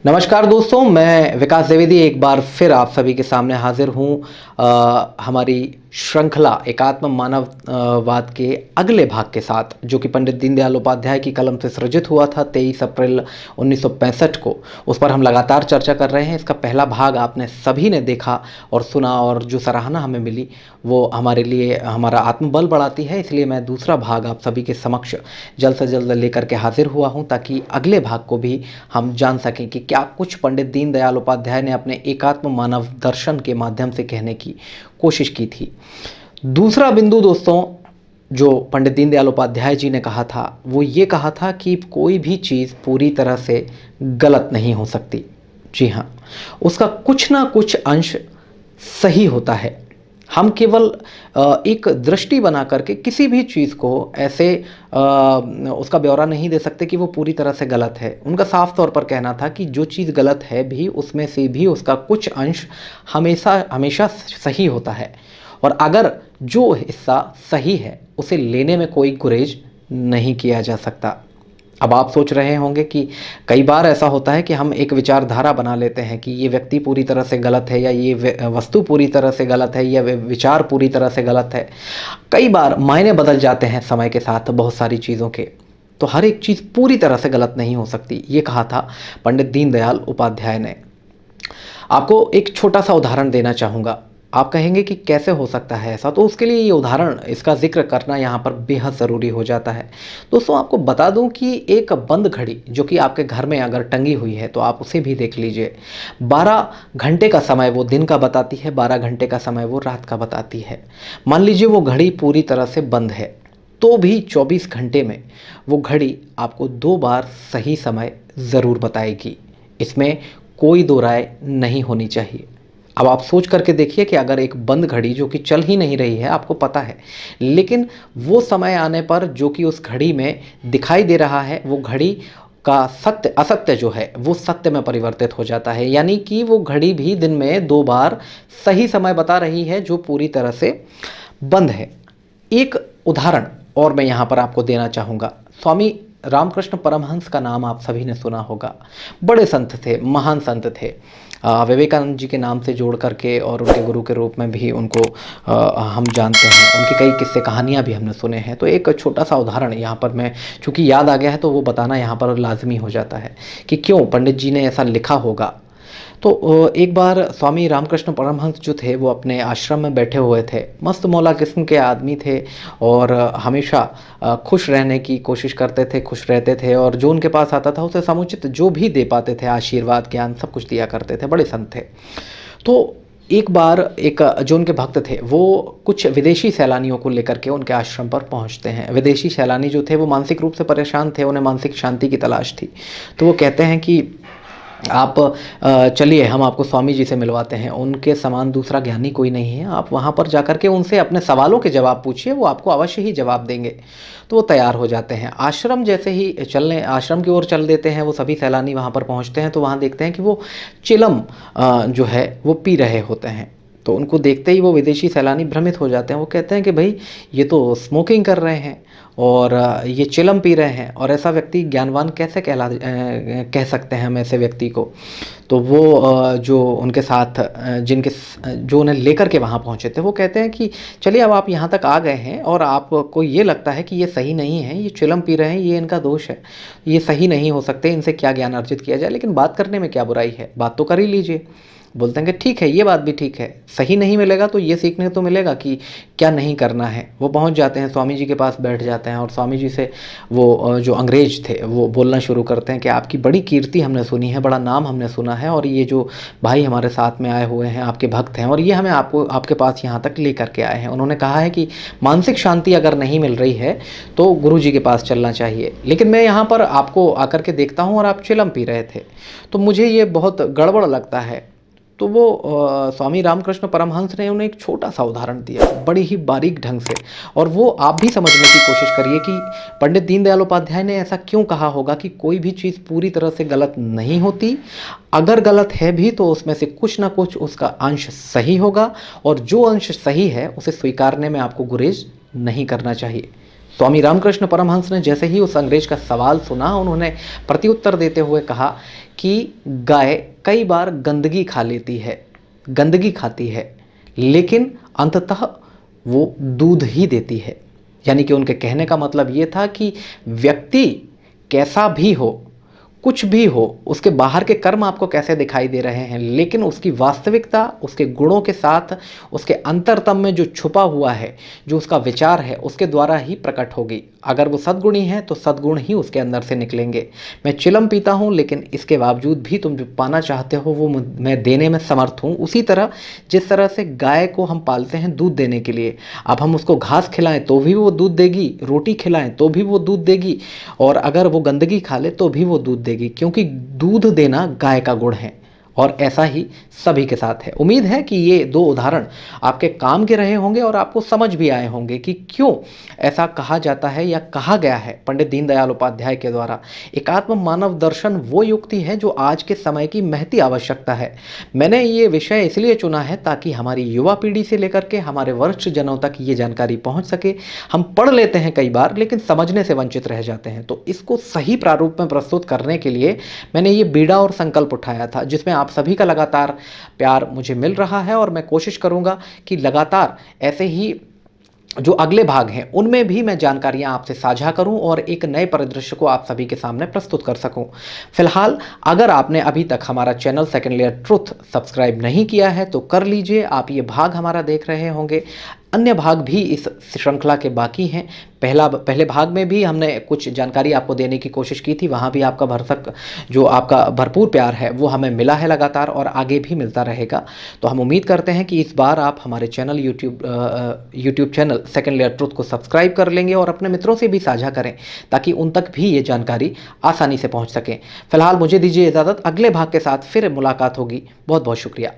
नमस्कार दोस्तों, मैं विकास द्विवेदी एक बार फिर आप सभी के सामने हाजिर हूँ हमारी श्रृंखला एकात्म मानववाद के अगले भाग के साथ, जो कि पंडित दीनदयाल उपाध्याय की कलम से सृजित हुआ था 23 अप्रैल 1965 को। उस पर हम लगातार चर्चा कर रहे हैं। इसका पहला भाग आपने सभी ने देखा और सुना, और जो सराहना हमें मिली वो हमारे लिए हमारा आत्मबल बढ़ाती है। इसलिए मैं दूसरा भाग आप सभी के समक्ष जल्द से जल्द लेकर के हाजिर हुआ हूँ, ताकि अगले भाग को भी हम जान सकें कि क्या कुछ पंडित दीनदयाल उपाध्याय ने अपने एकात्म मानव दर्शन के माध्यम से कहने की कोशिश की थी। दूसरा बिंदु दोस्तों, जो पंडित दीनदयाल उपाध्याय जी ने कहा था, वो ये कहा था कि कोई भी चीज़ पूरी तरह से गलत नहीं हो सकती। जी हाँ, उसका कुछ ना कुछ अंश सही होता है। हम केवल एक दृष्टि बना करके किसी भी चीज़ को ऐसे उसका ब्यौरा नहीं दे सकते कि वो पूरी तरह से गलत है। उनका साफ तौर पर कहना था कि जो चीज़ गलत है भी, उसमें से भी उसका कुछ अंश हमेशा हमेशा सही होता है, और अगर जो हिस्सा सही है उसे लेने में कोई गुरेज नहीं किया जा सकता। अब आप सोच रहे होंगे कि कई बार ऐसा होता है कि हम एक विचारधारा बना लेते हैं कि ये व्यक्ति पूरी तरह से गलत है, या ये वस्तु पूरी तरह से गलत है, या विचार पूरी तरह से गलत है। कई बार मायने बदल जाते हैं समय के साथ बहुत सारी चीज़ों के, तो हर एक चीज़ पूरी तरह से गलत नहीं हो सकती। ये कहा था पंडित दीनदयाल उपाध्याय ने। आपको एक छोटा सा उदाहरण देना चाहूँगा। आप कहेंगे कि कैसे हो सकता है ऐसा, तो उसके लिए ये उदाहरण, इसका जिक्र करना यहाँ पर बेहद ज़रूरी हो जाता है। दोस्तों, आपको बता दूं कि एक बंद घड़ी जो कि आपके घर में अगर टंगी हुई है तो आप उसे भी देख लीजिए। 12 घंटे का समय वो दिन का बताती है, 12 घंटे का समय वो रात का बताती है। मान लीजिए वो घड़ी पूरी तरह से बंद है, तो भी 24 घंटे में वो घड़ी आपको 2 बार सही समय ज़रूर बताएगी। इसमें कोई दो राय नहीं होनी चाहिए। अब आप सोच करके देखिए कि अगर एक बंद घड़ी जो कि चल ही नहीं रही है, आपको पता है, लेकिन वो समय आने पर जो कि उस घड़ी में दिखाई दे रहा है, वो घड़ी का सत्य असत्य जो है वो सत्य में परिवर्तित हो जाता है। यानी कि वो घड़ी भी दिन में 2 बार सही समय बता रही है जो पूरी तरह से बंद है। एक उदाहरण और मैं यहाँ पर आपको देना चाहूँगा। स्वामी रामकृष्ण परमहंस का नाम आप सभी ने सुना होगा। बड़े संत थे, महान संत थे। विवेकानंद जी के नाम से जोड़ करके और उनके गुरु के रूप में भी उनको हम जानते हैं। उनकी कई किस्से कहानियाँ भी हमने सुने हैं। तो एक छोटा सा उदाहरण यहाँ पर मैं, चूँकि याद आ गया है तो वो बताना यहाँ पर लाजमी हो जाता है कि क्यों पंडित जी ने ऐसा लिखा होगा। तो एक बार स्वामी रामकृष्ण परमहंस जो थे वो अपने आश्रम में बैठे हुए थे। मस्त मौला किस्म के आदमी थे और हमेशा खुश रहने की कोशिश करते थे, खुश रहते थे, और जो उनके पास आता था उसे समुचित जो भी दे पाते थे, आशीर्वाद ज्ञान सब कुछ दिया करते थे। बड़े संत थे। तो एक बार एक जो उनके भक्त थे वो कुछ विदेशी सैलानियों को लेकर के उनके आश्रम पर पहुंचते हैं। विदेशी सैलानी जो थे वो मानसिक रूप से परेशान थे, उन्हें मानसिक शांति की तलाश थी। तो वो कहते हैं कि आप चलिए हम आपको स्वामी जी से मिलवाते हैं, उनके समान दूसरा ज्ञानी कोई नहीं है। आप वहाँ पर जाकर के उनसे अपने सवालों के जवाब पूछिए, वो आपको अवश्य ही जवाब देंगे। तो वो तैयार हो जाते हैं। आश्रम की ओर चल देते हैं। वो सभी सैलानी वहाँ पर पहुँचते हैं तो वहाँ देखते हैं कि वो चिलम जो है वो पी रहे होते हैं। तो उनको देखते ही वो विदेशी सैलानी भ्रमित हो जाते हैं। वो कहते हैं कि भाई ये तो स्मोकिंग कर रहे हैं और ये चिलम पी रहे हैं, और ऐसा व्यक्ति ज्ञानवान कैसे कह सकते हैं हम ऐसे व्यक्ति को। तो वो जो उनके साथ जो उन्हें लेकर के वहाँ पहुँचे थे वो कहते हैं कि चलिए अब आप यहाँ तक आ गए हैं और आपको ये लगता है कि ये सही नहीं है, ये चिलम पी रहे हैं, ये इनका दोष है, ये सही नहीं हो सकते, इनसे क्या ज्ञान अर्जित किया जाए, लेकिन बात करने में क्या बुराई है, बात तो कर ही लीजिए। बोलते हैं कि ठीक है, ये बात भी ठीक है, सही नहीं मिलेगा तो ये सीखने तो मिलेगा कि क्या नहीं करना है। वो पहुंच जाते हैं, स्वामी जी के पास बैठ जाते हैं और स्वामी जी से वो जो अंग्रेज थे वो बोलना शुरू करते हैं कि आपकी बड़ी कीर्ति हमने सुनी है, बड़ा नाम हमने सुना है, और ये जो भाई हमारे साथ में आए हुए हैं आपके भक्त हैं, और ये हमें आपके पास यहाँ तक लेकर के आए हैं। उन्होंने कहा है कि मानसिक शांति अगर नहीं मिल रही है तो गुरु जी के पास चलना चाहिए, लेकिन मैं यहाँ पर आपको आकर के देखता हूँ और आप चिलम पी रहे थे, तो मुझे ये बहुत गड़बड़ लगता है। तो वो स्वामी रामकृष्ण परमहंस ने उन्हें एक छोटा सा उदाहरण दिया, बड़ी ही बारीक ढंग से, और वो आप भी समझने की कोशिश करिए कि पंडित दीनदयाल उपाध्याय ने ऐसा क्यों कहा होगा कि कोई भी चीज़ पूरी तरह से गलत नहीं होती, अगर गलत है भी तो उसमें से कुछ ना कुछ उसका अंश सही होगा, और जो अंश सही है उसे स्वीकारने में आपको गुरेज नहीं करना चाहिए। स्वामी रामकृष्ण परमहंस ने जैसे ही उस अंग्रेज का सवाल सुना, उन्होंने प्रत्युत्तर देते हुए कहा कि गाय कई बार गंदगी खा लेती है, गंदगी खाती है, लेकिन अंततः वो दूध ही देती है। यानी कि उनके कहने का मतलब ये था कि व्यक्ति कैसा भी हो, कुछ भी हो, उसके बाहर के कर्म आपको कैसे दिखाई दे रहे हैं, लेकिन उसकी वास्तविकता उसके गुणों के साथ, उसके अंतरतम में जो छुपा हुआ है, जो उसका विचार है, उसके द्वारा ही प्रकट होगी। अगर वो सद्गुणी है तो सद्गुण ही उसके अंदर से निकलेंगे। मैं चिलम पीता हूँ, लेकिन इसके बावजूद भी तुम जो पाना चाहते हो वो मैं देने में समर्थ हूँ। उसी तरह जिस तरह से गाय को हम पालते हैं दूध देने के लिए, अब हम उसको घास खिलाएं तो भी वो दूध देगी, रोटी खिलाएं तो भी वो दूध देगी, और अगर वो गंदगी खा ले तो भी वो दूध देगी, क्योंकि दूध देना गाय का गुण है। और ऐसा ही सभी के साथ है। उम्मीद है कि ये दो उदाहरण आपके काम के रहे होंगे और आपको समझ भी आए होंगे कि क्यों ऐसा कहा जाता है या कहा गया है पंडित दीनदयाल उपाध्याय के द्वारा। एकात्म मानव दर्शन वो युक्ति है जो आज के समय की महती आवश्यकता है। मैंने ये विषय इसलिए चुना है ताकि हमारी युवा पीढ़ी से लेकर के हमारे वरिष्ठ जनों तक ये जानकारी पहुंच सके। हम पढ़ लेते हैं कई बार, लेकिन समझने से वंचित रह जाते हैं। तो इसको सही प्रारूप में प्रस्तुत करने के लिए मैंने ये बीड़ा और संकल्प उठाया था, जिसमें आप सभी का लगातार प्यार मुझे मिल रहा है, और मैं कोशिश करूंगा कि लगातार ऐसे ही जो अगले भाग हैं उनमें भी मैं जानकारियां आपसे साझा करूं और एक नए परिदृश्य को आप सभी के सामने प्रस्तुत कर सकूं। फिलहाल अगर आपने अभी तक हमारा channel second layer truth subscribe नहीं किया है तो कर लीजिए। आप ये भाग हमारा देख रहे होंगे, अन्य भाग भी इस श्रृंखला के बाकी हैं। पहले भाग में भी हमने कुछ जानकारी आपको देने की कोशिश की थी, वहाँ भी आपका आपका भरपूर प्यार है वो हमें मिला है लगातार, और आगे भी मिलता रहेगा। तो हम उम्मीद करते हैं कि इस बार आप हमारे channel YouTube channel second layer truth को सब्सक्राइब कर लेंगे और अपने मित्रों से भी साझा करें, ताकि उन तक भी ये जानकारी आसानी से पहुँच सके। फिलहाल मुझे दीजिए इजाज़त, अगले भाग के साथ फिर मुलाकात होगी। बहुत बहुत शुक्रिया।